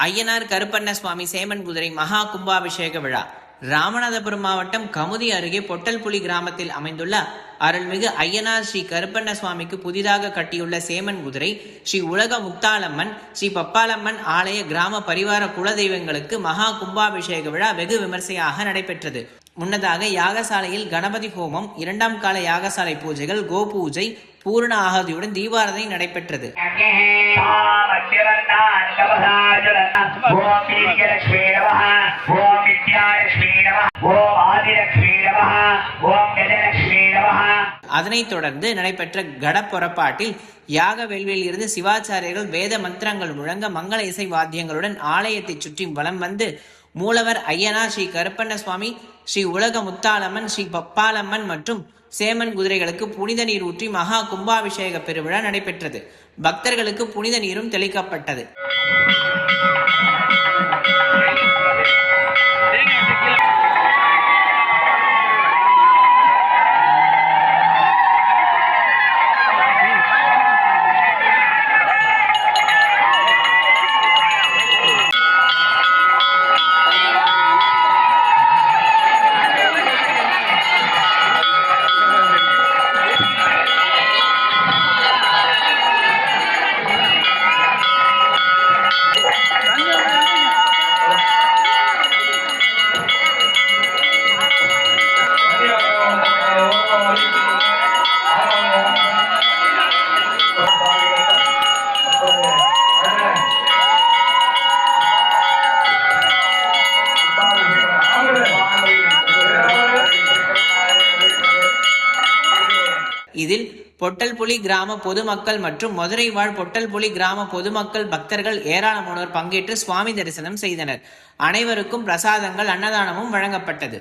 ஐயனார் கருப்பண்ண சுவாமி chairman குதிரை மகா கும்பாபிஷேக விழா ராமநாதபுரம் மாவட்டம் கமுதி அருகே பொட்டல்புலி கிராமத்தில் அமைந்துள்ள அருள்மிகு ஐயனார் ஸ்ரீ கருப்பண்ண சுவாமிக்கு புதிதாக கட்டியுள்ள சேமன் குதிரை ஸ்ரீ உலக முத்தாளம்மன் ஸ்ரீ பப்பாளம்மன் ஆலய கிராம பரிவார குலதெய்வங்களுக்கு மகா கும்பாபிஷேக விழா வெகு விமர்சையாக நடைபெற்றது. முன்னதாக யாகசாலையில் கணபதி ஹோமம், இரண்டாம் கால யாகசாலை பூஜைகள், கோ பூஜை, பூர்ண ஆகதியுடன் தீபாராதனை நடைபெற்றது. அதனைத் தொடர்ந்து நடைபெற்ற கட புறப்பாட்டில் யாக வேள்வியில் இருந்து சிவாச்சாரியர்கள் வேத மந்திரங்கள் முழங்க மங்கள இசை வாத்தியங்களுடன் ஆலயத்தை சுற்றி வலம் வந்து மூலவர் ஐயனார் ஸ்ரீ கருப்பண்ண சுவாமி, ஸ்ரீ உலக முத்தாளம்மன், ஸ்ரீ பப்பாளம்மன் மற்றும் சேமன் குதிரைகளுக்கு புனித நீர் ஊற்றி மகா கும்பாபிஷேக பெருவிழா நடைபெற்றது. பக்தர்களுக்கு புனித நீரும் தெளிக்கப்பட்டது. இதில் பொட்டல்புலி கிராம பொதுமக்கள் மற்றும் மதுரை வாழ் பொட்டல்புலி கிராம பொதுமக்கள் பக்தர்கள் ஏராளமானோர் பங்கேற்று சுவாமி தரிசனம் செய்தனர். அனைவருக்கும் பிரசாதங்கள், அன்னதானமும் வழங்கப்பட்டது.